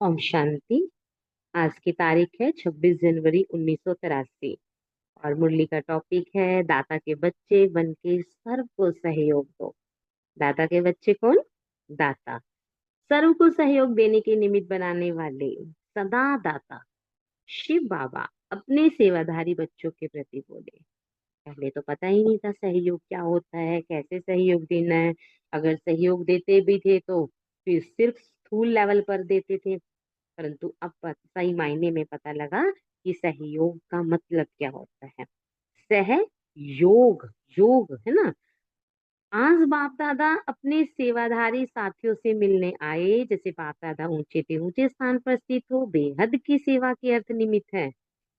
ओम शांति। आज की तारीख है 26 जनवरी 1983 और मुरली का टॉपिक है दाता के बच्चे बन के सर्व को सहयोग दो। दाता के बच्चे कौन? दाता। सर्व को सहयोग देने के निमित्त बनाने वाले सदा दाता शिव बाबा अपने सेवाधारी बच्चों के प्रति बोले। पहले तो पता ही नहीं था सहयोग क्या होता है, कैसे सहयोग देना है। अगर सहयोग देते भी थे तो फिर सिर्फ स्थूल लेवल पर देते थे। परंतु अब सही मायने में पता लगा कि सहयोग का मतलब क्या होता है। सहयोग, योग है ना। आज बाप दादा अपने सेवाधारी साथियों से मिलने आए। जैसे बाप दादा ऊंचे से ऊंचे स्थान पर स्थित हो बेहद की सेवा के अर्थ निमित्त है,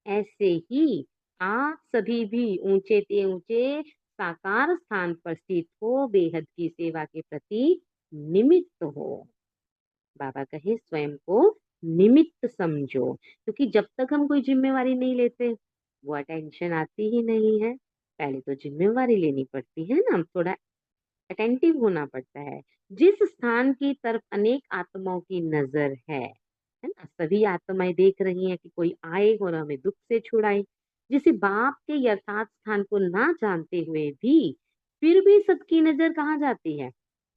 ऐसे ही आप सभी भी ऊंचे से ऊंचे साकार स्थान पर स्थित हो बेहद की सेवा के प्रति निमित्त हो। बाबा कहे स्वयं को निमित्त समझो, क्योंकि जब तक हम कोई जिम्मेवारी नहीं लेते वो अटेंशन आती ही नहीं है। पहले तो जिम्मेवारी लेनी पड़ती है ना, थोड़ा अटेंटिव होना पड़ता है। जिस स्थान की तरफ अनेक आत्माओं की नजर है ना, सभी आत्माएं देख रही हैं कि कोई आए और हमें दुख से छुड़ाए। जिसे बाप के यथार्थ स्थान को ना जानते हुए भी फिर भी सबकी नजर कहाँ जाती है?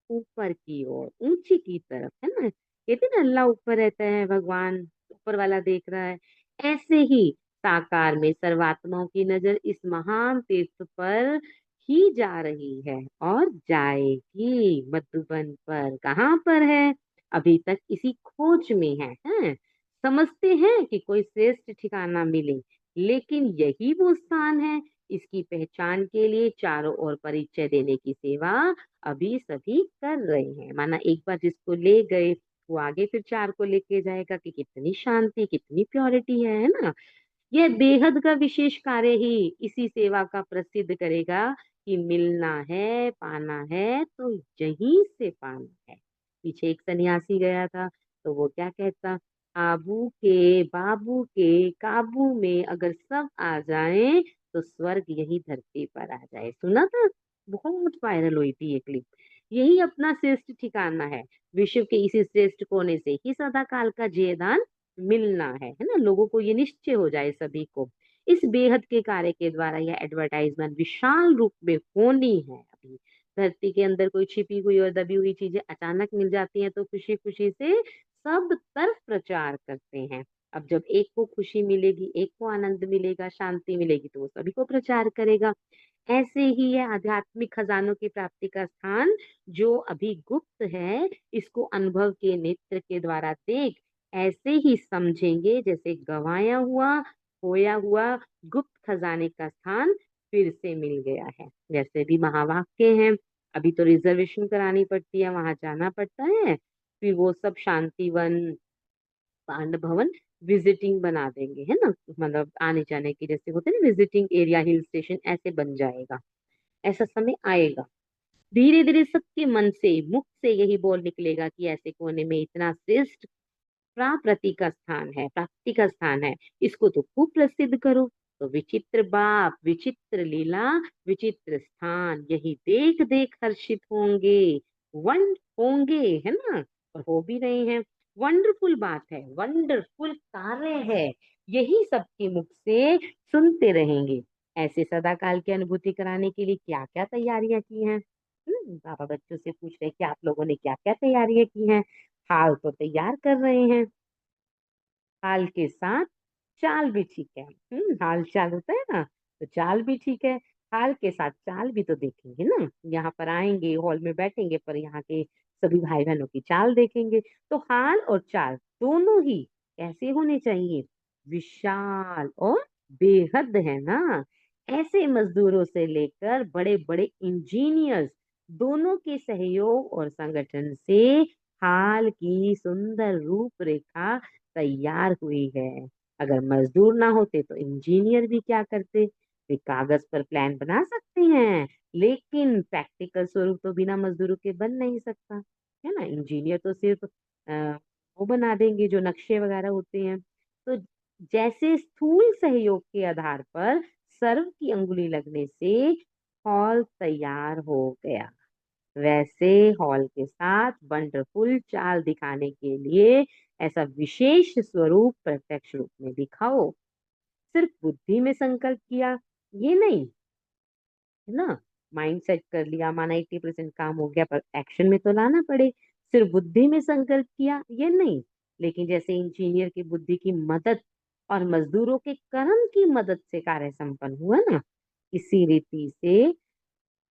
ऊपर की ओर, ऊंची की तरफ, है ना। कहते हैं ना अल्लाह ऊपर रहता है, भगवान ऊपर वाला देख रहा है। ऐसे ही साकार में सर्वात्माओं की नजर इस महान तीर्थ पर ही जा रही है और जाएगी। मधुबन पर कहाँ पर है? अभी तक इसी खोज में है? समझते हैं कि कोई श्रेष्ठ ठिकाना मिले, लेकिन यही वो स्थान है। इसकी पहचान के लिए चारों ओर परिचय देने की सेवा अभी सभी कर रहे हैं। माना एक बार जिसको ले गए वो आगे फिर चार को लेके जाएगा कि कितनी शांति, कितनी प्योरिटी है ना। यह बेहद का विशेष कार्य ही इसी सेवा का प्रसिद्ध करेगा कि मिलना है, पाना है तो यहीं से पाना है। पीछे एक सन्यासी गया था तो वो क्या कहता? आबू के बाबू के काबू में अगर सब आ जाएं तो स्वर्ग यही धरती पर आ जाए। सुना था, बहुत वायरल हुई थी ये क्लिप। यही अपना श्रेष्ठ ठिकाना है। विश्व के इसी श्रेष्ठ कोने से ही सदा काल का जयदान मिलना है ना। लोगों को ये निश्चय हो जाए सभी को। इस बेहद के कार्य के द्वारा यह एडवर्टाइजमेंट विशाल रूप में होनी है। अभी धरती के अंदर कोई छिपी हुई और दबी हुई चीजें अचानक मिल जाती हैं तो खुशी खुशी से सब तरफ प्रचार करते हैं। अब जब एक को खुशी मिलेगी, एक को आनंद मिलेगा, शांति मिलेगी तो वो सभी को प्रचार करेगा। ऐसे ही यह आध्यात्मिक खजानों की प्राप्ति का स्थान जो अभी गुप्त है, इसको अनुभव के नेत्र के द्वारा देख ऐसे ही समझेंगे जैसे गंवाया हुआ, खोया हुआ गुप्त खजाने का स्थान फिर से मिल गया है। जैसे भी महावाक्य हैं, अभी तो रिजर्वेशन करानी पड़ती है, वहां जाना पड़ता है। फिर वो सब शांतिवन, पांडव भवन विजिटिंग बना देंगे, है ना। मतलब आने जाने की जैसे होते हैं ना विजिटिंग एरिया, हिल स्टेशन ऐसे बन जाएगा। ऐसा समय आएगा। धीरे धीरे सबके मन से, मुख से यही बोल निकलेगा कि ऐसे कोने में इतना श्रेष्ठ प्राप्ति का स्थान है, प्राप्ति का स्थान है, इसको तो खूब प्रसिद्ध करो। तो विचित्र बाप, विचित्र लीला, विचित्र स्थान, यही देख देख हर्षित होंगे, वन होंगे, है ना। और हो भी रहे हैं। वंडरफुल बात है, वंडरफुल कार्य है, यही सबके मुख से सुनते रहेंगे। ऐसे सदा काल की अनुभूति कराने के लिए क्या क्या तैयारियां की हैं? पापा बच्चों से पूछ रहे कि आप लोगों ने क्या क्या तैयारियां की हैं। हाल तो तैयार कर रहे हैं, हाल के साथ चाल भी ठीक है। हाल चाल होता है ना, तो चाल भी ठीक है। हाल के साथ चाल भी तो देखेंगे ना। यहाँ पर आएंगे, हॉल में बैठेंगे, पर यहाँ के सभी भाई बहनों की चाल देखेंगे। तो हाल और चाल दोनों ही कैसे होने चाहिए? विशाल और बेहद, है ना। ऐसे मजदूरों से लेकर बड़े बड़े इंजीनियर्स दोनों के सहयोग और संगठन से हाल की सुंदर रूपरेखा तैयार हुई है। अगर मजदूर ना होते तो इंजीनियर भी क्या करते? वे कागज पर प्लान बना सकते हैं, लेकिन प्रैक्टिकल स्वरूप तो बिना मजदूरों के बन नहीं सकता, है ना। इंजीनियर तो सिर्फ वो बना देंगे जो नक्शे वगैरह होते हैं। तो जैसे स्थूल सहयोग के आधार पर सर्व की अंगुली लगने से हॉल तैयार हो गया, वैसे हॉल के साथ वंडरफुल चाल दिखाने के लिए ऐसा विशेष स्वरूप प्रत्यक्ष रूप में दिखाओ। सिर्फ बुद्धि में संकल्प किया ये नहीं, है ना। माइंड सेट कर लिया, माना 80% काम हो गया, पर एक्शन में तो लाना पड़े। सिर्फ बुद्धि में संकल्प किया ये नहीं, लेकिन जैसे इंजीनियर की बुद्धि की मदद और मजदूरों के कर्म की मदद से कार्य संपन्न हुआ ना, इसी रीति से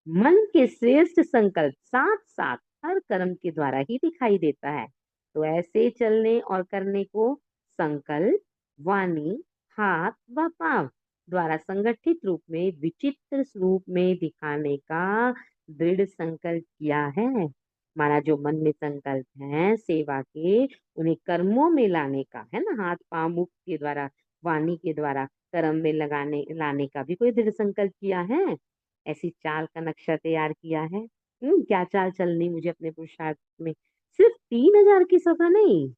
मन के श्रेष्ठ संकल्प साथ साथ हर कर्म के द्वारा ही दिखाई देता है। तो ऐसे चलने और करने को संकल्प, वाणी, हाथ व पांव द्वारा संगठित रूप में विचित्र स्वरूप में दिखाने का दृढ़ संकल्प किया है। माना जो मन में संकल्प है सेवा के, उन्हें कर्मों में लाने का है ना, हाथ पांव मुख के द्वारा, वाणी के द्वारा कर्म में लगाने लाने का भी कोई दृढ़ संकल्प किया है। ऐसी चाल का नक्शा तैयार किया है। क्या चाल चलनी मुझे अपने पुरुषार्थ में। सिर्फ 3,000 की सभा नहीं,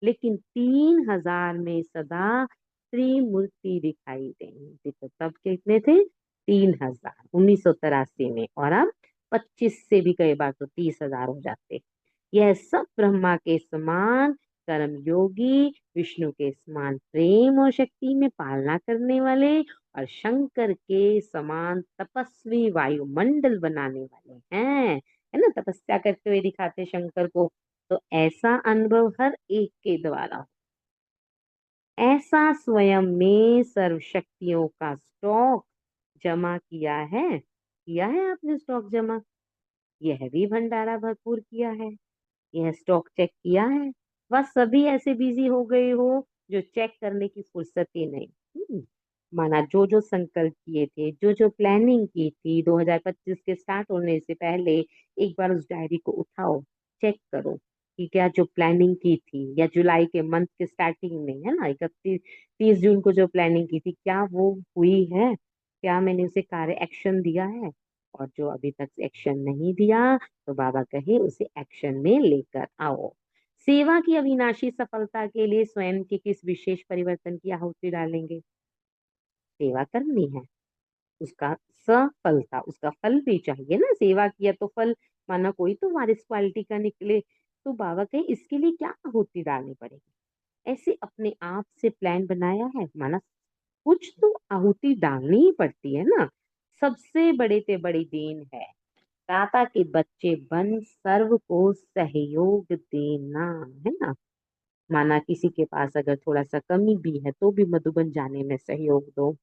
लेकिन 3,000 में सदा त्रिमूर्ति दिखाई देंगे। देखो तब कितने थे, 3,000 1983 में, और अब 25 से भी कई बार तो 30,000 हो जाते। यह सब ब्रह्मा के समान कर्म योगी, विष्णु के समान प्रेम और शक्ति में पालना करने वाले, और शंकर के समान तपस्वी वायुमंडल बनाने वाले हैं, है ना। तपस्या करते हुए दिखाते शंकर को। तो ऐसा अनुभव हर एक के द्वारा, ऐसा स्वयं में सर्व शक्तियों का स्टॉक जमा किया है आपने स्टॉक जमा। यह भी भंडारा भरपूर किया है, यह स्टॉक चेक किया है। वह सभी ऐसे बिजी हो गए हो जो चेक करने की फुर्सत ही नहीं। माना जो जो संकल्प किए थे, जो जो प्लानिंग की थी 2025 के स्टार्ट होने से पहले, एक बार उस डायरी को उठाओ, चेक करो कि क्या जो प्लानिंग की थी, या जुलाई के मंथ के स्टार्टिंग में, है ना, 31 30 जून को जो प्लानिंग की थी, क्या वो हुई है, क्या मैंने उसे कार्य एक्शन दिया है। और जो अभी तक एक्शन नहीं दिया, तो बाबा कहे उसे एक्शन में लेकर आओ। सेवा की अविनाशी सफलता के लिए स्वयं के किस विशेष परिवर्तन की आहुति डालेंगे। सेवा करनी है, उसका सफलता, उसका फल भी चाहिए ना। सेवा किया तो फल, माना कोई तो वारिस क्वालिटी का निकले। तो बाबा कहे इसके लिए क्या आहुति डालनी पड़ेगी। ऐसे अपने आप से प्लान बनाया है, माना कुछ तो आहुति डालनी ही पड़ती है ना। सबसे बड़े से बड़ी देन है दाता के बच्चे बन सर्व को सहयोग देना, है ना। माना किसी के पास अगर थोड़ा सा कमी भी है, तो भी मधुबन जाने में सहयोग दो।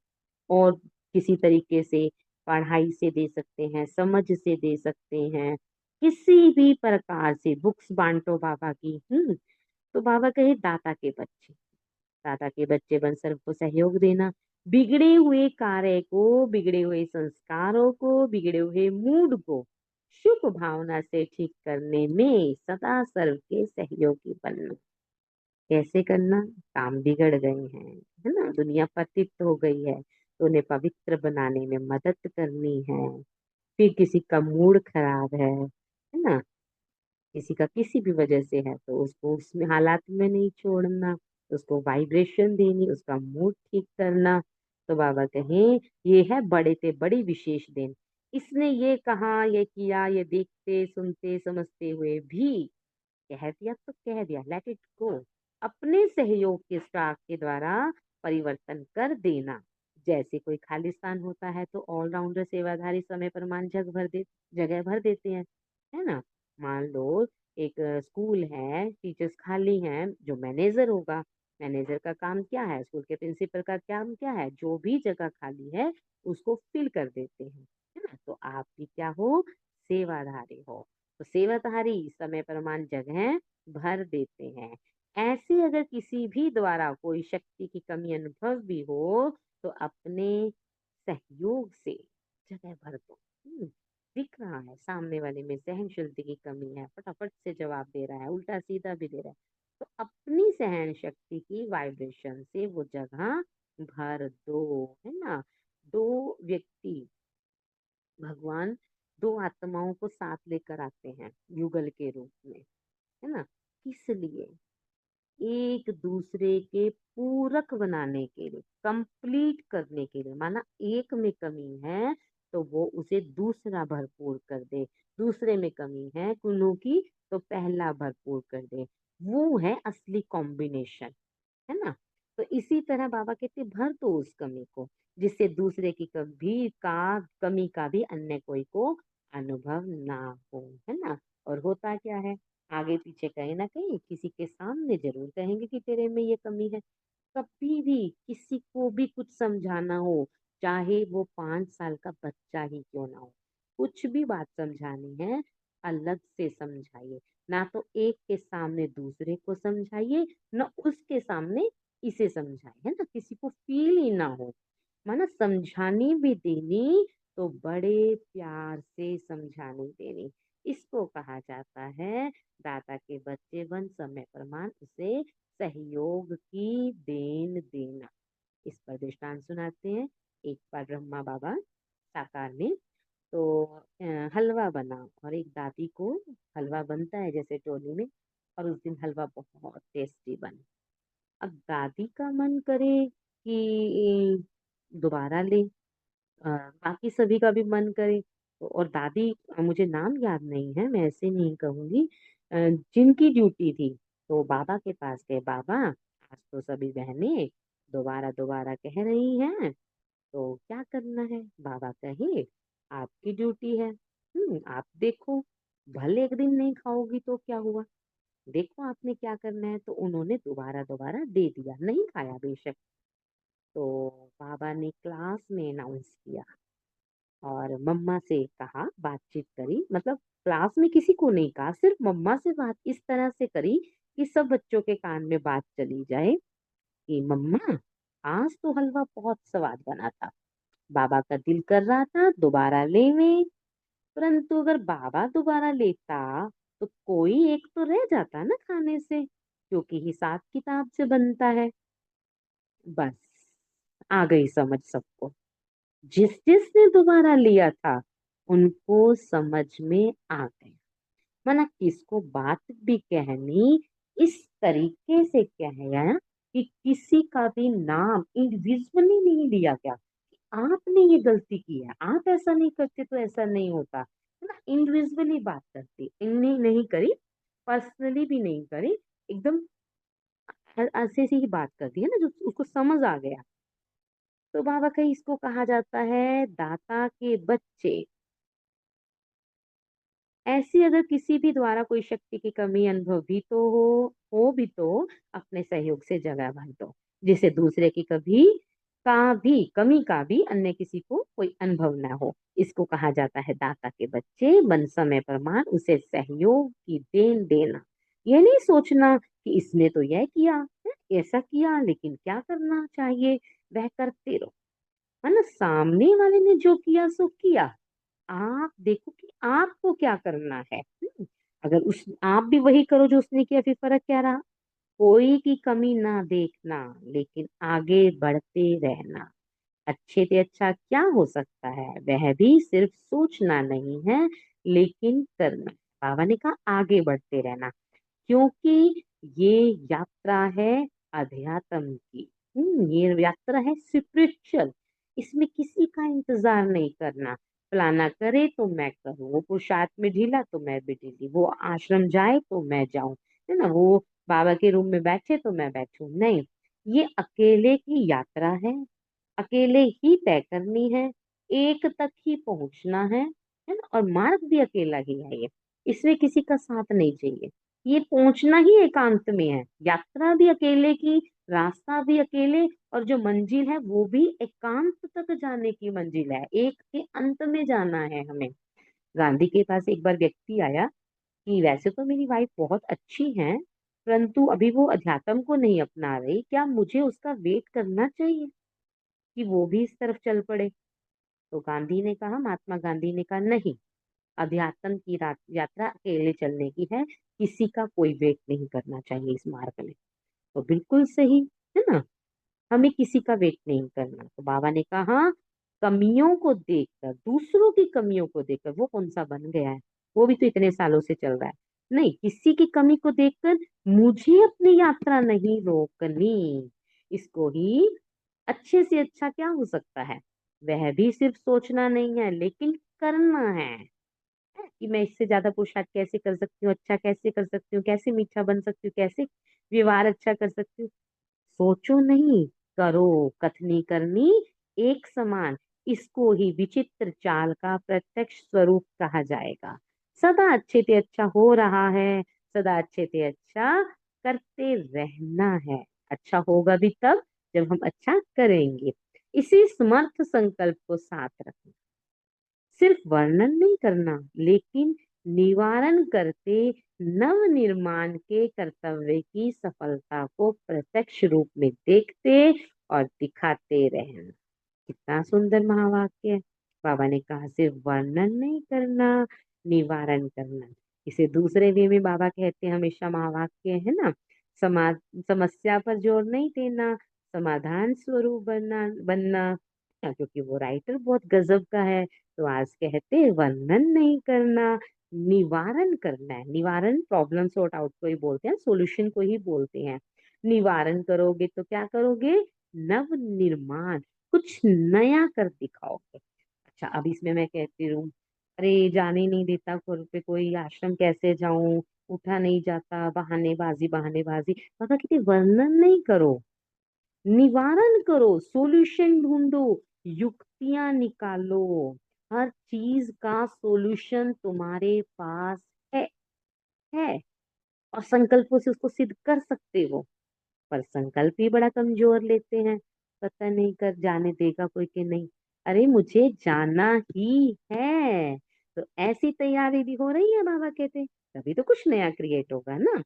और किसी तरीके से पढ़ाई से दे सकते हैं, समझ से दे सकते हैं, किसी भी प्रकार से बुक्स बांटो बाबा की। तो बाबा कहे दाता के बच्चे बन सबको सहयोग देना। बिगड़े हुए कार्य को, बिगड़े हुए संस्कारों को, बिगड़े हुए मूड को शुभ भावना से ठीक करने में सदा सर्व के सहयोगी बनना। कैसे करना, काम बिगड़ गए हैं, है ना, दुनिया पतित हो गई है, तो उन्हें पवित्र बनाने में मदद करनी है। फिर किसी का मूड खराब है ना, किसी का किसी भी वजह से है, तो उसको उसमें हालात में नहीं छोड़ना, उसको वाइब्रेशन देनी, उसका मूड ठीक करना। तो बाबा कहें ये है बड़े से बड़ी विशेष देन। इसने ये कहा, ये किया, ये देखते सुनते समझते हुए भी कह दिया तो कह दिया, लेट इट गो। अपने सहयोग के स्टाफ के द्वारा परिवर्तन कर देना। जैसे कोई खालिस्तान होता है तो ऑलराउंडर सेवाधारी समय पर मान जगह भर देते हैं, है ना। मान लो एक स्कूल है, टीचर्स खाली हैं, जो मैनेजर होगा, मैनेजर का काम क्या है, स्कूल के प्रिंसिपल का काम क्या है, जो भी जगह खाली है उसको फिल कर देते हैं, है ना। तो आप भी क्या हो, सेवाधारी हो। तो सेवाधारी समय प्रमाण जगह भर देते हैं। ऐसे अगर किसी भी द्वारा कोई शक्ति की कमी अनुभव भी हो, तो अपने सहयोग से जगह भर दो। दिख रहा है सामने वाले में सहनशीलता की कमी है, फटाफट से जवाब दे रहा है, उल्टा सीधा भी दे रहा है, तो अपनी सहन शक्ति की वाइब्रेशन से वो जगह भर दो, है ना। दो व्यक्ति, भगवान दो आत्माओं को साथ लेकर आते हैं युगल के रूप में, है ना। किस लिए, एक दूसरे के पूरक बनाने के लिए, कंप्लीट करने के लिए। माना एक में कमी है तो वो उसे दूसरा भरपूर कर दे, दूसरे में कमी है कुल्लू की तो पहला भरपूर कर दे। वो है असली कॉम्बिनेशन, है ना? तो इसी तरह बाबा कहते भर दो उस कमी को, जिससे दूसरे की कमी का भी अन्य कोई को अनुभव ना हो, है ना? और होता क्या है, आगे पीछे कहीं ना कहीं किसी के सामने जरूर कहेंगे कि तेरे में ये कमी है। कभी भी किसी को भी कुछ समझाना हो, चाहे वो 5 साल का बच्चा ही क्यों ना हो, कुछ भी बात समझानी है, अलग से समझाइए। ना तो एक के सामने दूसरे को समझाइए, ना उसके सामने इसे समझाए, है ना? किसी को फील ही ना हो। माना समझानी भी देनी तो बड़े प्यार से समझानी देनी। इसको कहा जाता है दाता के बच्चे बन समय प्रमाण उसे सहयोग की देन देना। इस पर दृष्टांत सुनाते हैं। एक बार ब्रह्मा बाबा साकार में तो हलवा बना, और एक दादी को हलवा बनता है जैसे टोली में, और उस दिन हलवा बहुत टेस्टी बना। अब दादी का मन करे कि दोबारा ले, बाकी सभी का भी मन करे तो, और दादी मुझे नाम याद नहीं है, मैं ऐसे नहीं कहूंगी, जिनकी ड्यूटी थी, तो बाबा के पास गए, बाबा आज तो सभी बहनें दोबारा दोबारा कह रही हैं, तो क्या करना है? बाबा कहे आपकी ड्यूटी है, आप देखो, भले एक दिन नहीं खाओगी तो क्या हुआ, देखो आपने क्या करना है। तो उन्होंने दोबारा दोबारा दे दिया, नहीं खाया बेशक। तो बाबा ने क्लास में अनाउंस किया और मम्मा से कहा, बातचीत करी, मतलब क्लास में किसी को नहीं कहा, सिर्फ मम्मा से बात इस तरह से करी कि सब बच्चों के कान में बात चली जाए कि मम्मा आज तो हलवा बहुत स्वाद बना था, बाबा का दिल कर रहा था दोबारा लेवे, परंतु अगर बाबा दोबारा लेता तो कोई एक तो रह जाता ना खाने से, क्योंकि हिसाब किताब से बनता है। बस आ गई समझ सबको, जिस जिसने दोबारा लिया था उनको समझ में आ गया। मना किसको बात भी कहनी इस तरीके से कहया कि किसी का भी नाम इंडिविजुअली नहीं लिया गया, आपने ये गलती की है, आप ऐसा नहीं करते तो ऐसा नहीं होता, है ना? इंडिविजुअली बात करती, इनने नहीं करी, पर्सनली भी नहीं करी, एकदम ऐसे से ही बात करती है ना, जो उसको समझ आ गया। तो बाबा कहीं इसको कहा जाता है दाता के बच्चे। ऐसी अगर किसी भी द्वारा कोई शक्ति की कमी अनुभव भी तो हो भी तो अपने सहयोग से जगह भर दो, जिससे दूसरे की कमी का भी अन्य किसी को कोई अनुभव ना हो। इसको कहा जाता है दाता के बच्चे बन समय प्रमाण उसे सहयोग की देन देना। ये नहीं सोचना कि इसने तो यह किया है, ऐसा किया, लेकिन क्या करना चाहिए वह करते रहो, है ना? सामने वाले ने जो किया सो किया, आप देखो कि आपको क्या करना है। अगर उस आप भी वही करो जो उसने किया, फिर फर्क क्या रहा? कोई की कमी ना देखना, लेकिन आगे बढ़ते रहना। अच्छे से अच्छा क्या हो सकता है, वह भी सिर्फ सोचना नहीं है, लेकिन करना। बाबा ने कहा आगे बढ़ते रहना, क्योंकि ये यात्रा है अध्यात्म की। ये यात्रा है स्पिरिचुअल। इसमें किसी का इंतजार नहीं करना, फलाना करे तो मैं करूँ, वो पुरुषार्थ में ढीला तो मैं भी ढीली, वो आश्रम जाए तो मैं जाऊं, है ना? वो बाबा के रूम में बैठे तो मैं बैठूं, नहीं। ये अकेले की यात्रा अकेले ही तय करनी है, एक तक ही पहुंचना है ना? और मार्ग भी अकेला ही है ये, इसमें किसी का साथ नहीं चाहिए। ये पहुंचना ही एकांत में है, यात्रा भी अकेले की, रास्ता भी अकेले, और जो मंजिल है वो भी एकांत तक जाने की मंजिल है, एक के अंत में जाना है हमें। गांधी के पास एक बार व्यक्ति आया कि वैसे तो मेरी वाइफ बहुत अच्छी है, परंतु अभी वो अध्यात्म को नहीं अपना रही, क्या मुझे उसका वेट करना चाहिए कि वो भी इस तरफ चल पड़े? तो गांधी ने कहा, महात्मा गांधी ने कहा, नहीं, अध्यात्म की यात्रा अकेले चलने की है, किसी का कोई वेट नहीं करना चाहिए इस मार्ग में। तो बिल्कुल सही, है ना? हमें किसी का वेट नहीं करना। तो बाबा ने कहा कमियों को देखकर, दूसरों की कमियों को देखकर वो कौन सा बन गया है, वो भी तो इतने सालों से चल रहा है। नहीं, किसी की कमी को देखकर मुझे अपनी यात्रा नहीं रोकनी। इसको ही अच्छे से अच्छा क्या हो सकता है, वह भी सिर्फ सोचना नहीं है, लेकिन करना है। कि मैं इससे ज्यादा पुरुषार्थ कैसे कर सकती हूँ, अच्छा कैसे कर सकती हूँ, कैसे मीठा बन सकती हूँ, कैसे व्यवहार अच्छा कर सकती हूँ। सोचो नहीं, करो। कथनी करनी एक समान, इसको ही विचित्र चाल का प्रत्यक्ष स्वरूप कहा जाएगा। सदा अच्छे ते अच्छा हो रहा है, सदा अच्छे ते अच्छा करते रहना है। अच्छा होगा भी तब जब हम अच्छा करेंगे। इसी समर्थ संकल्प को साथ रखना, सिर्फ वर्णन नहीं करना, लेकिन निवारण करते नव निर्माण के कर्तव्य की सफलता को प्रत्यक्ष रूप में देखते और दिखाते रहना। कितना सुंदर महावाक्य है। बाबा ने कहा सिर्फ वर्णन नहीं करना, निवारण करना। इसे दूसरे वे में बाबा कहते हैं हमेशा महावाक्य है ना, समा समस्या पर जोर नहीं देना, समाधान स्वरूप बनना बनना। क्योंकि वो राइटर बहुत गजब का है। तो आज कहते हैं वर्णन नहीं करना, निवारण करना है। निवारण प्रॉब्लम सॉर्ट आउट को ही बोलते हैं, सॉल्यूशन को ही बोलते हैं। निवारण करोगे तो क्या करोगे? नव निर्माण, कुछ नया कर दिखाओगे। अच्छा, अब इसमें मैं कहती हूँ, अरे जाने नहीं देता घर पे कोई, आश्रम कैसे जाऊं, उठा नहीं जाता, बहानेबाजी बहानेबाजी। बाबा कहते वर्णन नहीं करो, निवारण करो, सॉल्यूशन ढूंढो, युक्तियां निकालो। हर चीज का सॉल्यूशन तुम्हारे पास है है और संकल्पों से उसको सिद्ध कर सकते हो। पर संकल्प ही बड़ा कमजोर लेते हैं। पता नहीं कर जाने देगा कोई कि नहीं। अरे मुझे जाना ही है, तो ऐसी तैयारी भी हो रही है बाबा कहते, तभी तो कुछ नया क्रिएट होगा ना।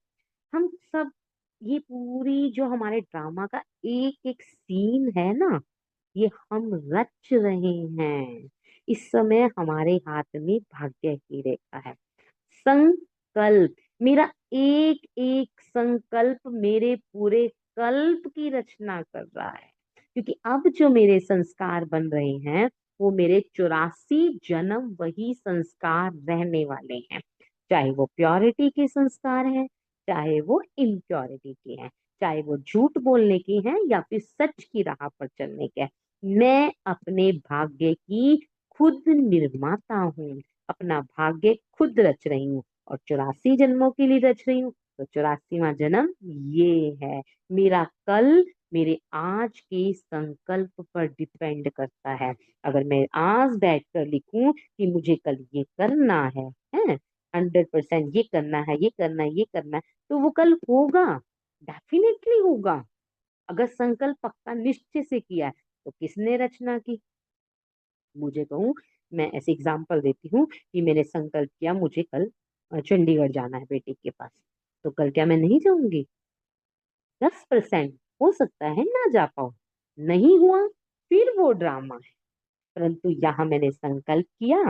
हम सब, ये पूरी जो हमारे ड्रामा का एक एक सीन है ना, ये हम रच रहे हैं। इस समय हमारे हाथ में भाग्य की रेखा है। संकल्प, मेरा एक एक संकल्प मेरे पूरे कल्प की रचना कर रहा है। क्योंकि अब जो मेरे संस्कार बन रहे हैं, वो मेरे 84 जन्म वही संस्कार रहने वाले हैं। चाहे वो प्योरिटी के संस्कार हैं, चाहे वो इम्प्योरिटी के हैं, चाहे वो झूठ बोलने की हैं या फिर सच की राह पर चलने के हैं। मैं अपने भाग्य की खुद निर्माता हूँ, अपना भाग्य खुद रच रही हूँ। और 84 जन्मों के लिए रच रही हूँ, तो 84वां जन्म ये है। मेरा कल मेरे आज के संकल्प पर डिपेंड करता है। अगर मैं आज बैठकर लिखूं कि मुझे कल ये करना है 100% ये करना है, ये करना है, ये करना है, तो वो कल होगा, डेफिनेटली होगा। अगर संकल्प पक्का निश्चय से किया है, तो किसने रचना की? मुझे कहूँ, मैं ऐसे एग्जांपल देती हूँ कि मैंने संकल्प किया मुझे कल चंडीगढ़ जाना है बेटे के पास, तो कल क्या मैं नहीं जाऊंगी? 10% हो सकता है ना जा पाऊं, नहीं हुआ, फिर वो ड्रामा है। परंतु यहाँ मैंने संकल्प किया,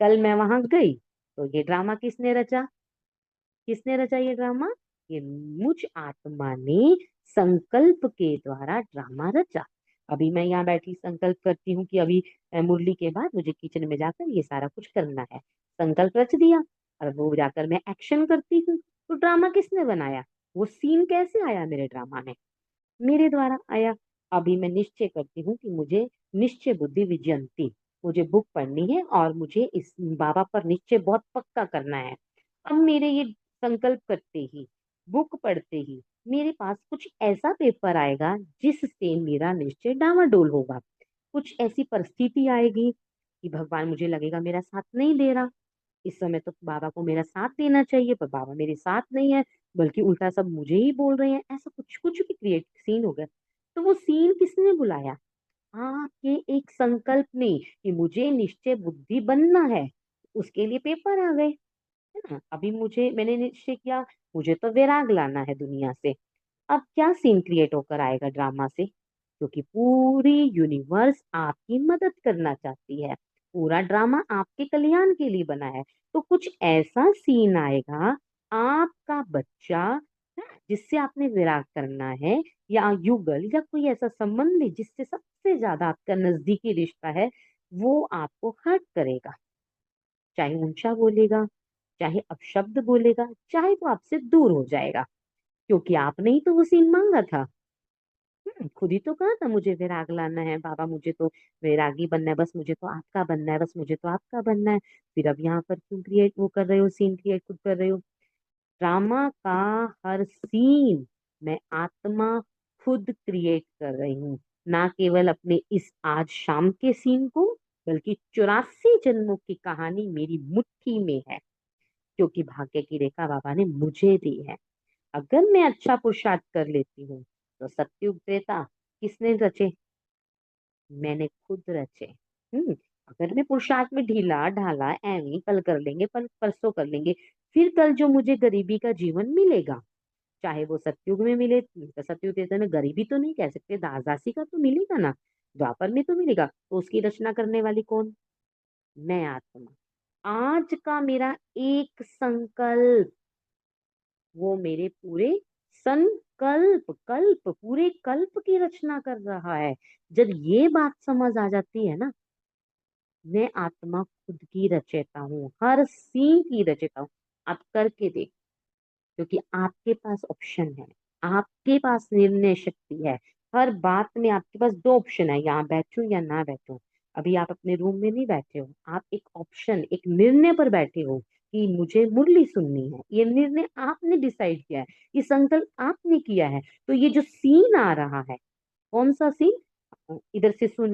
कल मैं वहां गई, तो ये ड्रामा किसने रचा? किसने रचा ये ड्रामा? ये मुझ आत्मा ने संकल्प के द्वारा ड्रामा रचा। अभी मैं यहाँ बैठी संकल्प करती हूँ कि अभी मुरली के बाद मुझे किचन में जाकर ये सारा कुछ करना है। संकल्प रच दिया, और वो जाकर मैं एक्शन करती हूँ। तो ड्रामा किसने बनाया? वो सीन कैसे आया मेरे ड्रामा में? मेरे द्वारा आया। अभी मैं निश्चय करती हूँ कि मुझे निश्चय बुद्धि विजयंती, मुझे बुक पढ़नी है और मुझे इस बाबा पर निश्चय बहुत पक्का करना है। अब मेरे ये संकल्प करते ही, बुक पढ़ते ही, मेरे पास कुछ ऐसा पेपर आएगा जिससे मेरा निश्चय डामाडोल होगा। कुछ ऐसी परिस्थिति आएगी कि भगवान, मुझे लगेगा मेरा साथ नहीं दे रहा। इस समय तो बाबा को मेरा साथ देना चाहिए, पर बाबा मेरे साथ नहीं है, बल्कि उल्टा सब मुझे ही बोल रहे हैं। ऐसा कुछ कुछ भी क्रिएट सीन हो गया। तो वो सीन किसने बुलाया? आपके एक संकल्प ने, कि मुझे निश्चय बुद्धि बनना है। उसके लिए पेपर आ गए, है ना। अभी मैंने निश्चय किया, मुझे तो वैराग लाना है दुनिया से। अब क्या सीन क्रिएट होकर आएगा ड्रामा से? क्योंकि पूरी यूनिवर्स आपकी मदद करना चाहती है, पूरा ड्रामा आपके कल्याण के लिए बना है। तो कुछ ऐसा सीन आएगा, आपका बच्चा, है, जिससे आपने विराग करना है, या युगल, या कोई ऐसा संबंध जिससे सबसे ज्यादा आपका नजदीकी रिश्ता है, वो आपको हर्ट करेगा। चाहे ऊंचा बोलेगा, चाहे अपशब्द बोलेगा, चाहे वो आपसे दूर हो जाएगा, क्योंकि आपने ही तो वो सीन मांगा था। खुद ही तो कहा था मुझे वैराग लाना है बाबा, मुझे तो वैरागी बनना है, बस मुझे तो आपका बनना है, बस मुझे तो आपका बनना है। फिर अब यहाँ पर क्यों क्रिएट वो कर रहे हो, सीन क्रिएट खुद कर रहे हो। ड्रामा का हर सीन मैं आत्मा खुद क्रिएट कर रही हूँ, ना केवल अपने इस आज शाम के सीन को, बल्कि 84 जन्मों की कहानी मेरी मुट्ठी में है, क्योंकि भाग्य की रेखा बाबा ने मुझे दी है। अगर मैं अच्छा पुरुषार्थ कर लेती हूँ तो सत्युग त्रेता किसने रचे? मैंने खुद रचे। हम्म। अगर मैं पुरुषार्थ में ढीला ढाला एवी कल कर लेंगे, परसों कर लेंगे, फिर कल जो मुझे गरीबी का जीवन मिलेगा, चाहे वो सतयुग में मिले, तो सतयुग त्रेता में गरीबी तो नहीं कह सकते, दासदासी का तो मिलेगा ना, द्वापर में तो मिलेगा, तो उसकी रचना करने वाली कौन? मैं आत्मा। आज का मेरा एक संकल्प वो मेरे पूरे संकल्प कल्प पूरे कल्प की रचना कर रहा है। जब ये बात समझ आ जाती है ना, मैं आत्मा खुद की रचयिता हूँ, हर सीन की रचयिता हूँ। आप करके देख, क्योंकि आपके पास ऑप्शन है, आपके पास निर्णय शक्ति है। हर बात में आपके पास दो ऑप्शन है, यहाँ बैठूं या ना बैठूं। अभी आप अपने रूम में नहीं बैठे हो, आप एक ऑप्शन एक निर्णय पर बैठे हो कि मुझे मुरली सुननी है। ये निर्णय आपने डिसाइड किया है, ये संकल्प आपने किया है। तो ये जो सीन आ रहा है, कौन सा सीन? इधर से सुन,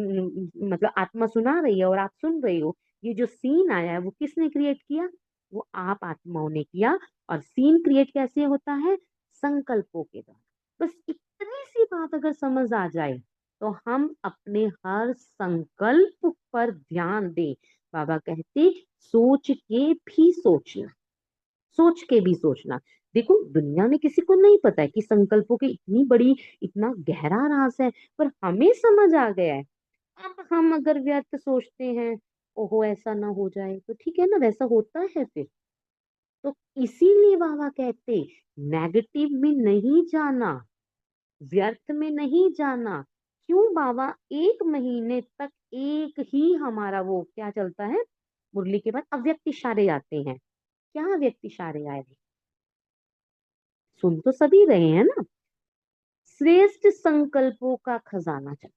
मतलब आत्मा सुना रही है और आप सुन रही हो। ये जो सीन आया है वो किसने क्रिएट किया? वो आप आत्माओं ने किया। और सीन क्रिएट कैसे होता है? संकल्पों के द्वारा। बस इतनी सी बात अगर समझ आ जाए तो हम अपने हर संकल्प पर ध्यान दें। बाबा कहते, सोच के भी सोचना, सोच के भी सोचना। देखो, दुनिया में किसी को नहीं पता है कि संकल्पों की इतनी बड़ी, इतना गहरा राज है, पर हमें समझ आ गया है। अब हम अगर व्यर्थ सोचते हैं, ओहो ऐसा ना हो जाए, तो ठीक है ना, वैसा होता है फिर। तो इसीलिए बाबा कहते, नेगेटिव में नहीं जाना, व्यर्थ में नहीं जाना। क्यों बाबा? 1 महीने तक एक ही हमारा वो क्या चलता है, मुरली के बाद अव्यक्त इशारे आते हैं। क्या अव्यक्त इशारे आए? सुन तो सभी रहे हैं ना। श्रेष्ठ संकल्पों का खजाना चल।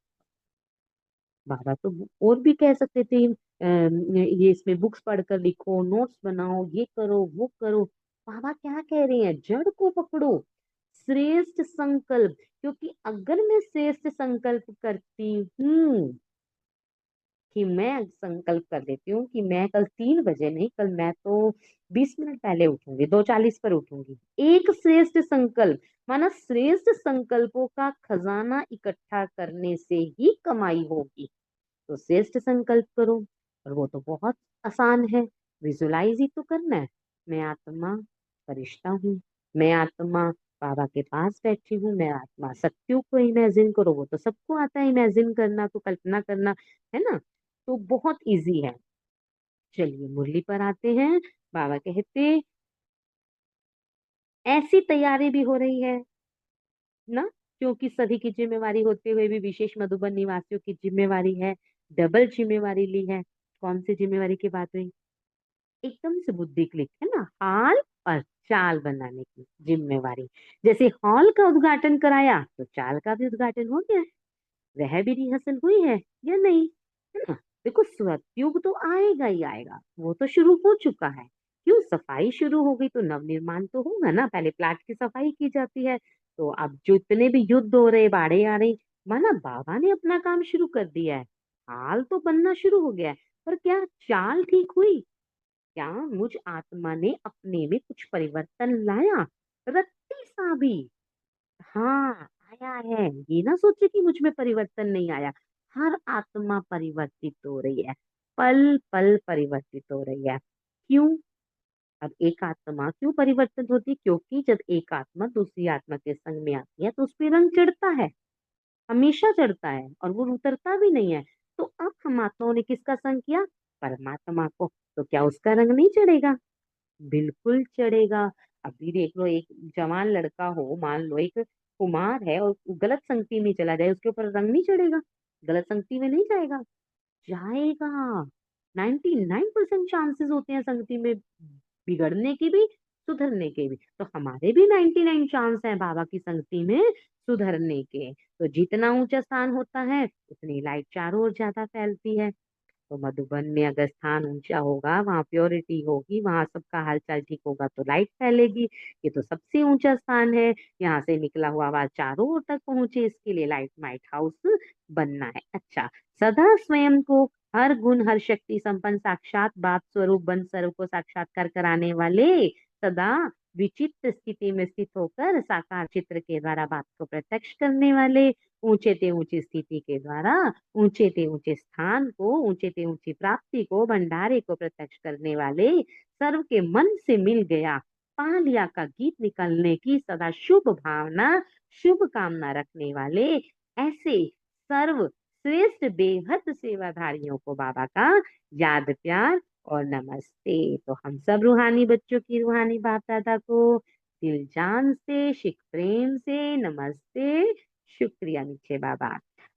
बाबा तो और भी कह सकते थे, ये इसमें बुक्स पढ़कर लिखो, नोट्स बनाओ, ये करो वो करो। बाबा क्या कह रहे हैं? जड़ को पकड़ो, श्रेष्ठ संकल्प। क्योंकि अगर मैं श्रेष्ठ संकल्प करती हूँ, कि मैं संकल्प कर लेती हूँ कि मैं कल 3 बजे नहीं, कल मैं तो 20 मिनट पहले उठूंगी, 2:40 पर उठूंगी। एक श्रेष्ठ संकल्प, माना श्रेष्ठ संकल्पों का खजाना इकट्ठा करने से ही कमाई होगी। तो श्रेष्ठ संकल्प करो, और वो तो बहुत आसान है। विजुलाइज ही तो करना है। मैं आत्मा फरिश्ता हूँ, मैं आत्मा बाबा के पास बैठी हूँ, मैं आत्मा सत्यों को इमेजिन करो, वो तो सबको आता है इमेजिन करना, तो कल्पना करना, है ना। तो बहुत इजी है। चलिए मुरली पर आते हैं। बाबा कहते, ऐसी तैयारी भी हो रही है ना, क्योंकि सभी की जिम्मेवारी होते हुए भी विशेष मधुबन निवासियों की जिम्मेवारी है, डबल जिम्मेवारी ली है। कौन सी जिम्मेवारी की बात हुई? एकदम से बुद्धि क्लिक है ना, हाल और चाल बनाने की जिम्मेवारी। जैसे हॉल का उद्घाटन कराया, तो चाल का भी उद्घाटन हो गया, वह भी रिहर्सल हुई है या नहीं, है ना। देखो, सतयुग तो आएगा ही आएगा, वो तो शुरू हो चुका है। क्यों? सफाई शुरू हो गई तो नवनिर्माण तो होगा ना, पहले प्लाट की सफाई की जाती है। तो अब जितने भी युद्ध हो रहे, बाढ़े आ रही, माना बाबा ने अपना काम शुरू कर दिया है, हाल तो बनना शुरू हो गया है। पर क्या चाल ठीक हुई? क्या मुझ आत्मा ने अपने में कुछ परिवर्तन लाया? रत्ती सा भी? हाँ, आया है। ये ना सोचे कि मुझ में परिवर्तन नहीं आया। हर आत्मा परिवर्तित हो रही है, पल पल परिवर्तित हो रही है। क्यों? अब एक आत्मा क्यों परिवर्तित होती है? क्योंकि जब एक आत्मा दूसरी आत्मा के संग में आती है तो उस पे रंग चढ़ता है, हमेशा चढ़ता है, और वो उतरता भी नहीं है। तो अब हम आत्माओं ने किसका संग किया? परमात्मा को। तो क्या उसका रंग नहीं चढ़ेगा? बिल्कुल चढ़ेगा। अभी देख लो, एक जवान लड़का हो, मान लो एक कुमार है, और गलत संगति में चला जाए, उसके ऊपर रंग नहीं चढ़ेगा? गलत संगति में नहीं जाएगा? जाएगा। 99% चांसेस होते हैं संगति में बिगड़ने की भी, सुधरने के भी। तो हमारे भी 99 चांस है बाबा की संगति में सुधरने के। तो जितना ऊंचा स्थान होता है उतनी लाइट चारों ओर ज्यादा फैलती है। तो मधुबन में अगर स्थान ऊंचा होगा, वहां प्योरिटी होगी, वहां सबका हालचाल ठीक होगा, तो लाइट फैलेगी। ये तो सबसे ऊंचा स्थान है, यहाँ से निकला हुआ आवाज चारों ओर तक पहुंचे, इसके लिए लाइट माइट हाउस बनना है। अच्छा, सदा स्वयं को हर गुण हर शक्ति संपन्न साक्षात बाप स्वरूप बन सर्व को साक्षात्कार कराने वाले, सदा विचित्र स्थिति में स्थित होकर साकार चित्र के द्वारा बाप को प्रत्यक्ष करने वाले, ऊंचे ते ऊंची स्थिति के द्वारा ऊंचे ते ऊंचे स्थान को, ऊंचे ते ऊंची प्राप्ति को, भंडारे को प्रत्यक्ष करने वाले, सर्व के मन से मिल गया पा लिया का गीत निकलने की सदा शुभ भावना शुभ कामना रखने वाले, ऐसे सर्व श्रेष्ठ बेहद सेवाधारियों को बाबा का याद प्यार और नमस्ते। तो हम सब रूहानी बच्चों की रूहानी बाप दादा को दिल जान से शिख प्रेम से नमस्ते, शुक्रिया नीचे बाबा।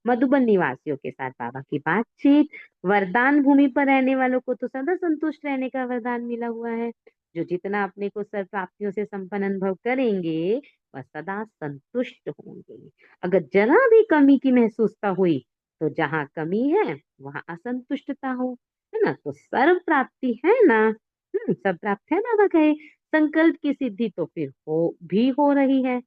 मधुबन निवासियों के साथ बाबा की बातचीत। वरदान भूमि पर रहने वालों को तो सदा संतुष्ट रहने का वरदान मिला हुआ है। जो जितना अपने को सर्व प्राप्तियों से संपन्न अनुभव करेंगे वह सदा संतुष्ट होंगे। अगर जरा भी कमी की महसूसता हुई तो जहाँ कमी है वहां असंतुष्टता हो, है ना, तो सर्व प्राप्ति है ना। सब प्राप्त है बाबा कहे। संकल्प की सिद्धि तो फिर हो रही है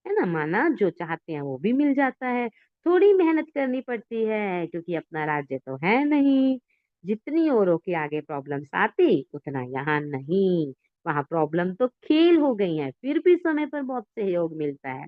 ना, माना जो चाहते हैं वो भी मिल जाता है। थोड़ी मेहनत करनी पड़ती है क्योंकि अपना राज्य तो है नहीं। जितनी औरों के आगे प्रॉब्लम्स आती उतना यहाँ नहीं। वहां प्रॉब्लम तो खेल हो गई है, फिर भी समय पर बहुत सहयोग मिलता है।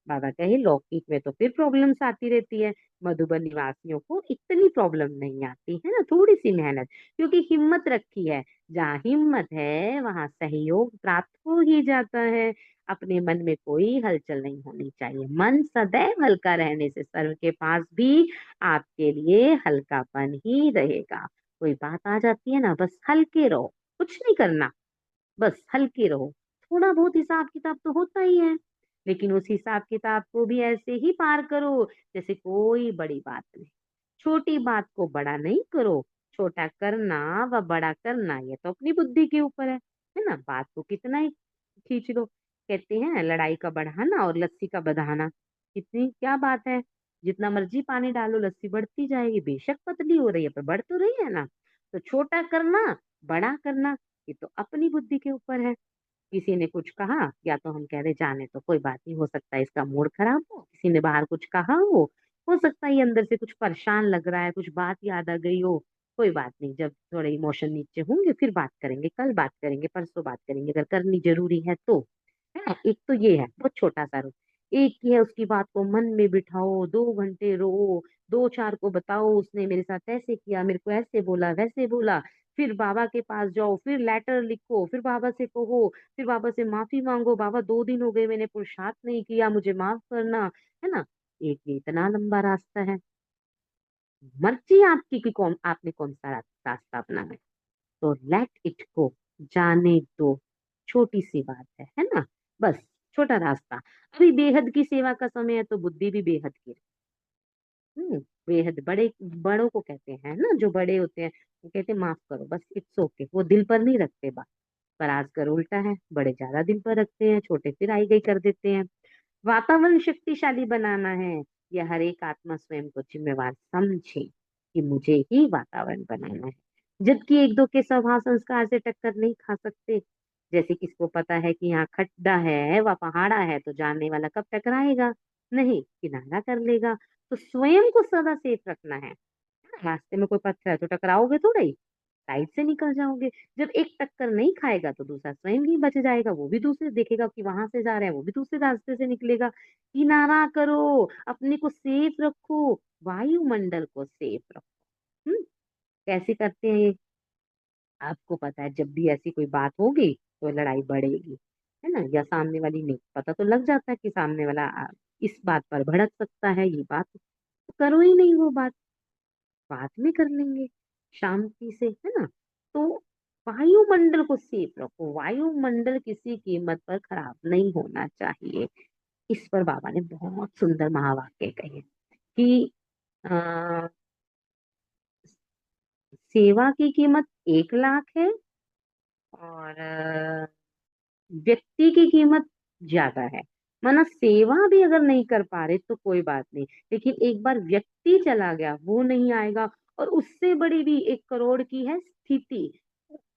बाबा कहे लौकिक में तो फिर प्रॉब्लम्स आती रहती है, मधुबन निवासियों को इतनी प्रॉब्लम नहीं आती है ना, थोड़ी सी मेहनत, क्योंकि हिम्मत रखी है। जहाँ हिम्मत है वहां सहयोग प्राप्त हो ही जाता है। अपने मन में कोई हलचल नहीं होनी चाहिए। मन सदैव हल्का रहने से सर्व के पास भी आपके लिए हल्कापन ही रहेगा। कोई बात आ जाती है ना, बस हल्के रहो, कुछ नहीं करना, बस हल्के रहो। थोड़ा बहुत हिसाब किताब तो होता ही है, लेकिन उस हिसाब किताब को भी ऐसे ही पार करो जैसे कोई बड़ी बात नहीं। छोटी बात को बड़ा नहीं करो। छोटा करना व बड़ा करना ये तो अपनी बुद्धि के ऊपर है ना। बात को कितना ही खींच लो। कहते हैं लड़ाई का बढ़ाना और लस्सी का बधाना, कितनी क्या बात है। जितना मर्जी पानी डालो लस्सी बढ़ती जाएगी, बेशक पतली हो रही है पर बढ़ तो रही है ना। तो छोटा करना बड़ा करना ये तो अपनी बुद्धि के ऊपर है। किसी ने कुछ कहा या तो हम कह रहे जाने तो कोई बात नहीं, हो सकता है इसका मूड खराब हो। किसी ने बाहर कुछ कहा हो सकता है ये अंदर से कुछ परेशान लग रहा है, कुछ बात याद आ गई हो। कोई बात नहीं, जब थोड़े इमोशन नीचे होंगे फिर बात करेंगे, कल बात करेंगे, परसों बात करेंगे, अगर करनी जरूरी है तो, है ना। एक तो ये है बहुत छोटा सा रूप। एक ही है उसकी बात को मन में बिठाओ, 2 घंटे रो, दो चार को बताओ उसने मेरे साथ ऐसे किया, मेरे को ऐसे बोला वैसे बोला। फिर बाबा के पास जाओ, फिर लेटर लिखो, फिर बाबा से कहो, फिर बाबा से माफी मांगो, बाबा 2 दिन हो गए मैंने पुरुषार्थ नहीं किया, मुझे माफ करना, है ना। एक ये इतना लंबा रास्ता है। मर्जी आपकी कि आपने कौन सा रास्ता अपनाना है। तो लेट इट गो, जाने दो। छोटी सी बात है ना, बस छोटा रास्ता। अभी बेहद की सेवा का समय है तो बुद्धि भी बेहद की। बेहद बड़े बड़ों को कहते हैं ना, जो बड़े होते हैं वो कहते हैं माफ करो, बस इट्स ओके, वो दिल पर नहीं रखते बात। पर आजकल उल्टा है, बड़े ज्यादा दिल पर रखते हैं, छोटे फिर आई गई कर देते हैं। वातावरण शक्तिशाली बनाना है, यह हर एक आत्मा स्वयं को जिम्मेवार समझे कि मुझे ही वातावरण बनाना है। जबकि एक दो के स्वभाव संस्कार से टक्कर नहीं खा सकते। जैसे किसको पता है कि यहाँ खड्डा है व पहाड़ा है, तो जानने वाला कब टकराएगा, नहीं, किनारा कर लेगा। तो स्वयं को सदा सेफ रखना है। रास्ते में कोई पत्थर है तो टकराओगे थोड़ा ही, साइड से निकल जाओगे। जब एक टक्कर नहीं खाएगा तो दूसरा स्वयं ही बच जाएगा, वो भी दूसरे देखेगा कि वहां से जा रहे हैं, वो भी दूसरे रास्ते से निकलेगा। किनारा करो, अपने को सेफ रखो, वायुमंडल को सेफ रखो। कैसे करते हैं ये आपको पता है। जब भी ऐसी कोई बात होगी तो लड़ाई बढ़ेगी, है ना, या सामने वाली नहीं, पता तो लग जाता है कि सामने वाला इस बात पर भड़क सकता है, ये बात तो करो ही नहीं, वो बात बाद में कर लेंगे शांति से, है ना। तो वायुमंडल को सेफ रखो, वायुमंडल किसी कीमत पर खराब नहीं होना चाहिए। इस पर बाबा ने बहुत सुंदर महावाक्य कहे कि आ, सेवा की कीमत 1 लाख है, और व्यक्ति की कीमत ज्यादा है। माना सेवा भी अगर नहीं कर पा रहे तो कोई बात नहीं, लेकिन एक बार व्यक्ति चला गया वो नहीं आएगा। और उससे बड़ी भी 1 करोड़ की है स्थिति।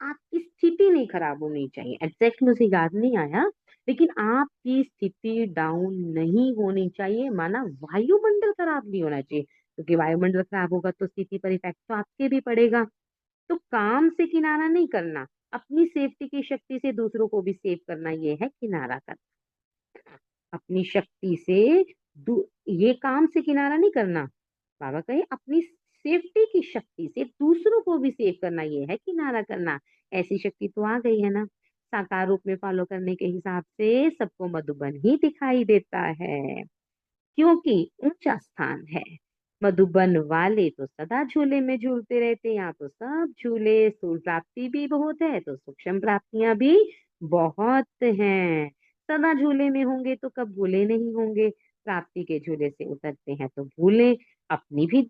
आपकी स्थिति नहीं खराब होनी चाहिए, एग्जैक्ट मुझे याद नहीं आया, लेकिन आपकी स्थिति डाउन नहीं होनी चाहिए। माना वायुमंडल खराब नहीं होना चाहिए, क्योंकि वायुमंडल खराब होगा तो स्थिति पर इफेक्ट तो आपके भी पड़ेगा। तो काम से किनारा नहीं करना, अपनी सेफ्टी की शक्ति से दूसरों को भी सेव करना, ये है किनारा करना। अपनी शक्ति से ये काम से किनारा नहीं करना। बाबा कहे अपनी सेफ्टी की शक्ति से दूसरों को भी सेव करना, ये है किनारा करना। ऐसी शक्ति तो आ गई है ना। साकार रूप में फॉलो करने के हिसाब से सबको मधुबन ही दिखाई देता है, क्योंकि ऊंचा स्थान है। मधुबन वाले तो सदा झूले में झूलते रहते हैं, यहाँ तो सब झूले। स्थूल प्राप्ति भी बहुत है तो सूक्ष्म प्राप्तियां भी बहुत हैं। सदा झूले में होंगे तो कब भूले नहीं होंगे। प्राप्ति के झूले से उतरते हैं तो भूले अपनी भी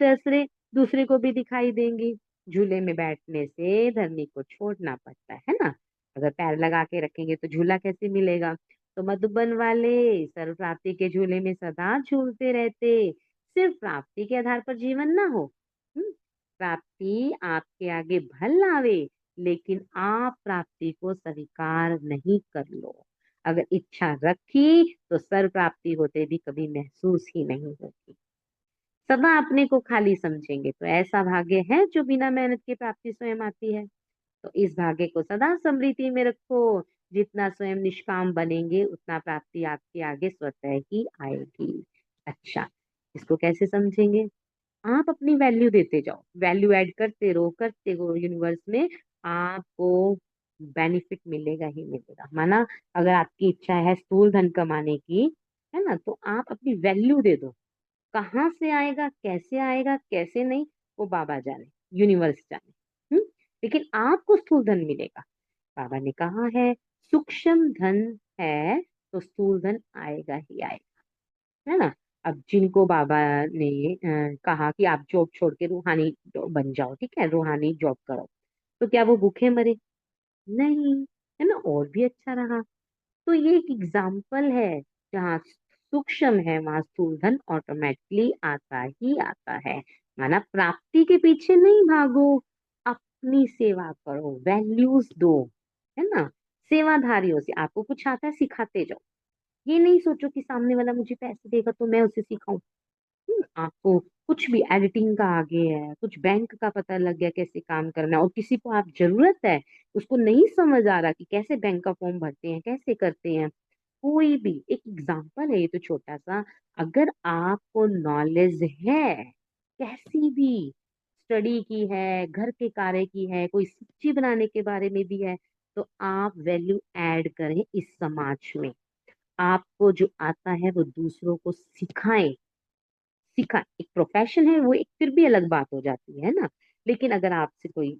दूसरे को भी दिखाई देंगी। झूले में बैठने से धरनी को छोड़ना पड़ता है ना। अगर पैर लगा के रखेंगे तो झूला कैसे मिलेगा। तो मधुबन वाले सर्व प्राप्ति के झूले में सदा झूलते रहते। सिर्फ प्राप्ति के आधार पर जीवन ना हो। प्राप्ति आपके आगे भल आवे, लेकिन आप प्राप्ति को स्वीकार नहीं कर लो। अगर इच्छा रखी तो सर्व प्राप्ति होते भी कभी महसूस ही नहीं होती। सदा अपने को खाली समझेंगे तो ऐसा भाग्य है जो बिना मेहनत के प्राप्ति स्वयं आती है। तो इस भाग्य को सदा स्मृति में रखो। जितना स्वयं निष्काम बनेंगे उतना प्राप्ति आपके आगे स्वतः ही आएगी। अच्छा, इसको कैसे समझेंगे। आप अपनी वैल्यू देते जाओ, वैल्यू ऐड करते रहो यूनिवर्स में। आपको बेनिफिट मिलेगा ही मिलेगा। माना अगर आपकी इच्छा है स्थूल धन कमाने की, है ना, तो आप अपनी वैल्यू दे दो। कहाँ से आएगा कैसे नहीं, वो बाबा जाने, यूनिवर्स जाने। लेकिन आपको स्थूल धन मिलेगा। बाबा ने कहा है सूक्ष्म धन है तो स्थूल धन आएगा ही आएगा, है ना। अब जिनको बाबा ने कहा कि आप जॉब छोड़ के रूहानी बन जाओ, ठीक है, रूहानी जॉब करो, तो क्या वो भूखे मरे? नहीं, है ना, और भी अच्छा रहा। तो ये एक एग्जाम्पल है। जहाँ सूक्ष्म है वहां स्थूल धन ऑटोमेटिकली आता ही आता है। माना प्राप्ति के पीछे नहीं भागो, अपनी सेवा करो, वैल्यूज दो, है ना। सेवाधारियों से आपको कुछ आता है सिखाते जाओ। ये नहीं सोचो कि सामने वाला मुझे पैसे देगा तो मैं उसे सिखाऊं। आपको कुछ भी एडिटिंग का आगे है, कुछ बैंक का पता लग गया कैसे काम करना है, और किसी को आप जरूरत है, उसको नहीं समझ आ रहा कि कैसे बैंक का फॉर्म भरते हैं, कैसे करते हैं, कोई भी एक एग्जांपल है ये तो छोटा सा। अगर आपको नॉलेज है कैसी भी, स्टडी की है, घर के कार्य की है, कोई सब्जी बनाने के बारे में भी है, तो आप वैल्यू ऐड करें इस समाज में। आपको जो आता है वो दूसरों को सिखाएं। सीखा एक प्रोफेशन है वो, एक फिर भी अलग बात हो जाती है ना। लेकिन अगर आपसे कोई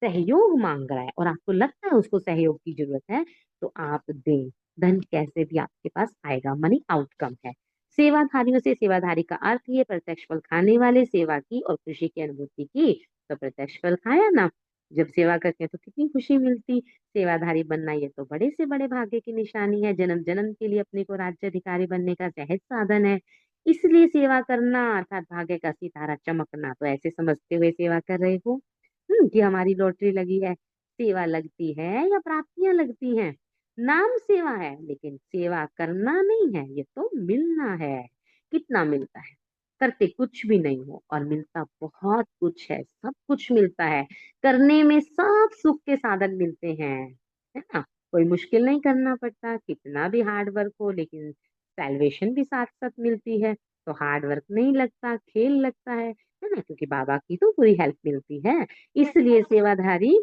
सहयोग मांग रहा है और आपको लगता है उसको सहयोग की जरूरत है, तो आप दें। धन कैसे भी आपके पास आएगा, मनी आउटकम है। सेवाधारियों से, सेवाधारी का अर्थ ये प्रत्यक्ष फल खाने वाले, सेवा की और खुशी की अनुभूति की। तो प्रत्यक्ष फल खाया ना, जब सेवा करते हैं तो कितनी खुशी मिलती। सेवाधारी बनना ये तो बड़े से बड़े भाग्य की निशानी है। जन्म जन्म के लिए अपने को राज्य अधिकारी बनने का सहज साधन है। इसलिए सेवा करना अर्थात भाग्य का सितारा चमकना, तो ऐसे समझते हुए सेवा कर रहे हो कि हमारी लॉटरी लगी है। सेवा लगती है या प्राप्तियां लगती हैं। नाम सेवा है लेकिन सेवा करना नहीं है, ये तो मिलना है। कितना मिलता है, करते कुछ भी नहीं हो और मिलता बहुत कुछ है, सब कुछ मिलता है। करने में सब सुख के साधन मिलते हैं, है ना। कोई मुश्किल नहीं करना पड़ता, कितना भी हार्ड वर्क हो, लेकिन सैल्वेशन भी साथ साथ मिलती है। तो हार्ड वर्क नहीं लगता, खेल लगता है ना, क्योंकि बाबा की तो पूरी हेल्प मिलती है। इसलिए सेवाधारी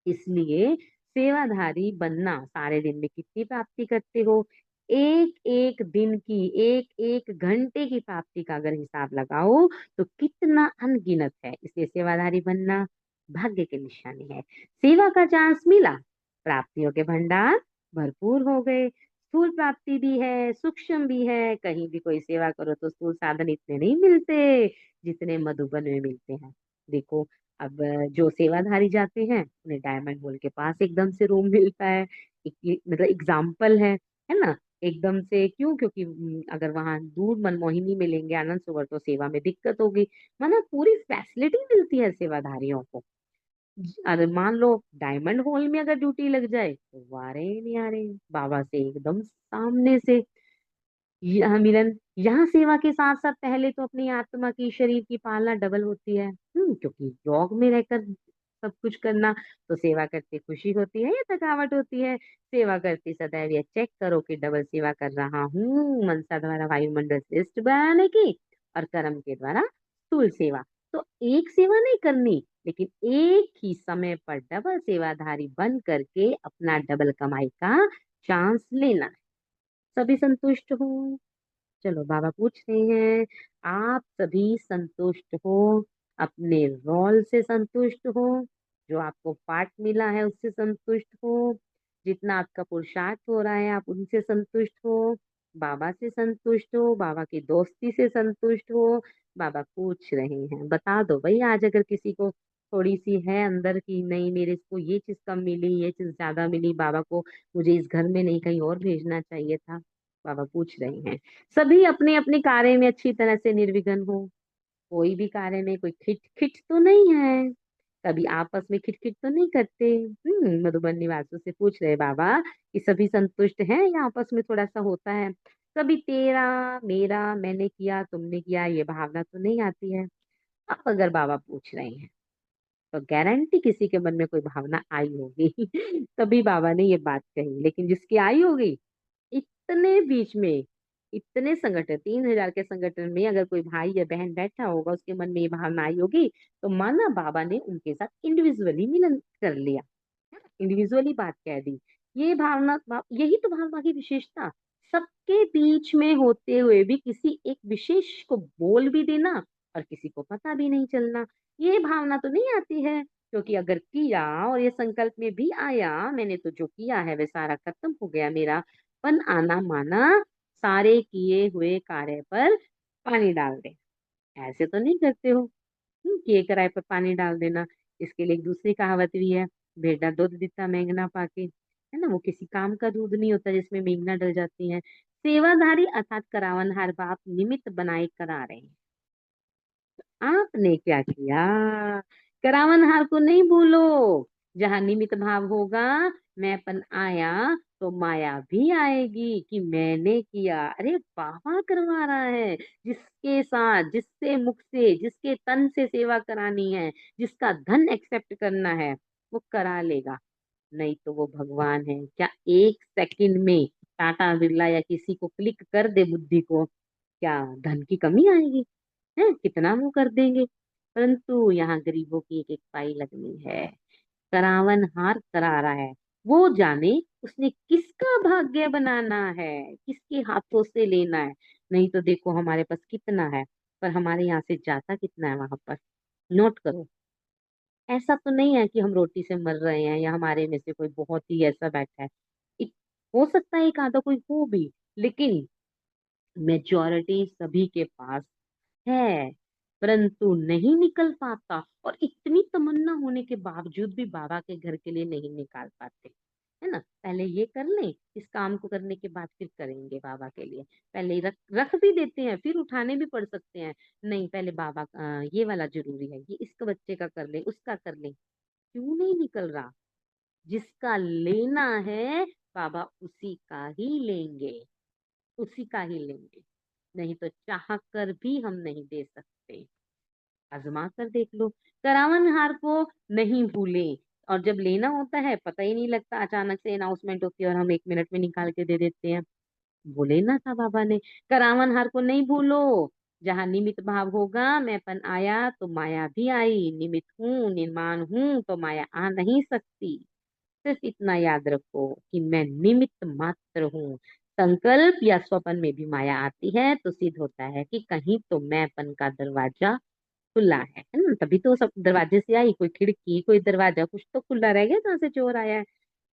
इसलिए सेवाधारी बनना, सारे दिन में कितनी प्राप्ति करते हो, एक एक दिन की, एक एक घंटे की प्राप्ति का अगर हिसाब लगाओ तो कितना अनगिनत है। इसलिए सेवाधारी बनना भाग्य की निशानी है। सेवा का चांस मिला, प्राप्तियों के भंडार भरपूर हो गए। स्थूल प्राप्ति भी है, सूक्ष्म भी है। कहीं भी कोई सेवा करो तो स्थूल साधन इतने नहीं मिलते जितने मधुबन में मिलते हैं। देखो, अब जो सेवाधारी जाते हैं उन्हें डायमंड हॉल के पास एकदम से रूम मिलता है। मतलब एग्जाम्पल है ना। एकदम से क्यों? क्योंकि अगर वहां दूर मनमोहिनी मिलेंगे आनंद सरोवर तो सेवा में दिक्कत होगी। मतलब पूरी फैसिलिटी मिलती है सेवाधारियों को। अरे मान लो डायमंड हॉल में अगर ड्यूटी लग जाए तो वारे नहीं आ रहे, बाबा से एकदम सामने से यहाँ मिलन। यहाँ सेवा के साथ साथ पहले तो अपनी आत्मा की, शरीर की पालना डबल होती है। क्योंकि योग में रहकर सब कुछ करना। तो सेवा करते खुशी होती है या थकावट होती है? सेवा करते सदैव यह चेक करो कि डबल सेवा कर रहा हूँ, मनसा द्वारा वायुमंडल श्रेष्ठ बनाने की और कर्म के द्वारा स्थूल सेवा। तो एक सेवा नहीं करनी, लेकिन एक ही समय पर डबल सेवाधारी बन करके अपना डबल कमाई का चांस लेना। सभी संतुष्ट हो? चलो बाबा पूछ रहे हैं, आप सभी संतुष्ट हो? अपने रोल से संतुष्ट हो? जो आपको पार्ट मिला है उससे संतुष्ट हो? जितना आपका पुरुषार्थ हो रहा है आप उनसे संतुष्ट हो? बाबा से संतुष्ट हो? बाबा की दोस्ती से संतुष्ट हो? बाबा पूछ रहे हैं, बता दो भाई। आज अगर किसी को थोड़ी सी है अंदर की, नहीं मेरे को ये चीज कम मिली, ये चीज ज्यादा मिली, बाबा को मुझे इस घर में नहीं कहीं और भेजना चाहिए था, बाबा पूछ रहे हैं। सभी अपने अपने कार्य में अच्छी तरह से निर्विघ्न हो। कोई भी कार्य में कोई खिट खिट तो नहीं है? कभी आपस में खिट खिट तो नहीं करते? मधुबन निवासियों से पूछ रहे बाबा कि सभी संतुष्ट हैं या आपस में थोड़ा सा होता है? कभी तेरा मेरा, मैंने किया तुमने किया, ये भावना तो नहीं आती है? अब अगर बाबा पूछ रहे हैं तो गारंटी किसी के मन में कोई भावना आई होगी तभी बाबा ने ये बात कही। लेकिन जिसकी आई होगी, इतने बीच में, इतने संगठन, 3,000 के संगठन में अगर कोई भाई या बहन बैठा होगा उसके मन में ये भावना आई होगी, तो माना बाबा ने उनके साथ इंडिविजुअली मिलन कर लिया, इंडिविजुअली बात कह दी। ये यही तो भावना की विशेषता। सबके बीच में होते हुए भी किसी एक विशेष को बोल भी देना और किसी को पता भी नहीं चलना। ये भावना तो नहीं आती है, क्योंकि अगर किया और ये संकल्प में भी आया, मैंने तो जो किया है वह सारा खत्म हो गया मेरा, पन आना माना, सारे किए हुए कार्य पर पानी डाल दे। ऐसे तो नहीं करते हो? किए कराए पर पानी डाल देना। इसके लिए एक दूसरी कहावत भी है, भेड़ा दूध देता मेंगना पाके, है ना। वो किसी काम का दूध नहीं होता जिसमें मेंगना डल जाती है। सेवाधारी अर्थात करावनहार बाप निमित्त बनाए करा रहे हैं। आपने क्या किया? करावनहार को नहीं भूलो। जहां निमित्त भाव होगा, मैंपन आया, तो माया भी आएगी कि मैंने किया। अरे बाबा करवा रहा है। जिसके साथ, जिससे मुख से, जिसके तन से सेवा करानी है, जिसका धन एक्सेप्ट करना है, वो करा लेगा। नहीं तो वो भगवान है क्या? एक सेकंड में टाटा बिरला या किसी को क्लिक कर दे बुद्धि को, क्या धन की कमी आएगी? है कितना वो कर देंगे। परंतु यहाँ गरीबों की एक एक पाई लगनी है। करावन हार करा रहा है, वो जाने उसने किसका भाग्य बनाना है, किसके हाथों से लेना है। नहीं तो देखो हमारे पास कितना है, पर हमारे यहाँ से जाता कितना है वहां पर। नोट करो। ऐसा तो नहीं है कि हम रोटी से मर रहे हैं या हमारे में से कोई बहुत ही ऐसा बैठा है। इत- हो सकता है एक आधा कोई हो भी, लेकिन मेजोरिटी सभी के पास है, परंतु नहीं निकल पाता। और इतनी तमन्ना होने के बावजूद भी बाबा के घर के लिए नहीं निकाल पाते, है ना। पहले ये कर लें, इस काम को करने के बाद फिर करेंगे बाबा के लिए। पहले रख रख भी देते हैं, फिर उठाने भी पड़ सकते हैं। नहीं पहले बाबा ये वाला जरूरी है, ये इसका बच्चे का कर ले, उसका कर ले। क्यों नहीं निकल रहा? जिसका लेना है बाबा उसी का ही लेंगे, उसी का ही लेंगे। नहीं तो चाह कर भी हम नहीं दे सकते। आजमा कर देख लो। करावन हार को नहीं भूले। और जब लेना होता है पता ही नहीं लगता, अचानक से अनाउंसमेंट होती है और हम 1 मिनट में निकाल के दे देते हैं। बोले ना था बाबा ने, करावन हार को नहीं भूलो। जहाँ निमित्त भाव होगा, मैंपन आया तो माया भी आई। निमित्त हूँ, निर्माण हूँ, तो माया आ नहीं सकती। सिर्फ इतना याद रखो कि मैं निमित्त मात्र हूँ। संकल्प या स्वप्न में भी माया आती है तो सिद्ध होता है कि कहीं तो मैंपन का दरवाजा खुला है ना। तभी तो सब दरवाजे से आई, कोई खिड़की कोई दरवाजा कुछ तो खुला रह गया जहाँ से चोर आया है।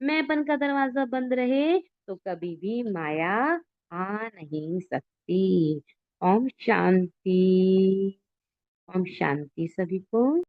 मैंपन का दरवाजा बंद रहे तो कभी भी माया आ नहीं सकती। ओम शांति। ओम शांति सभी को।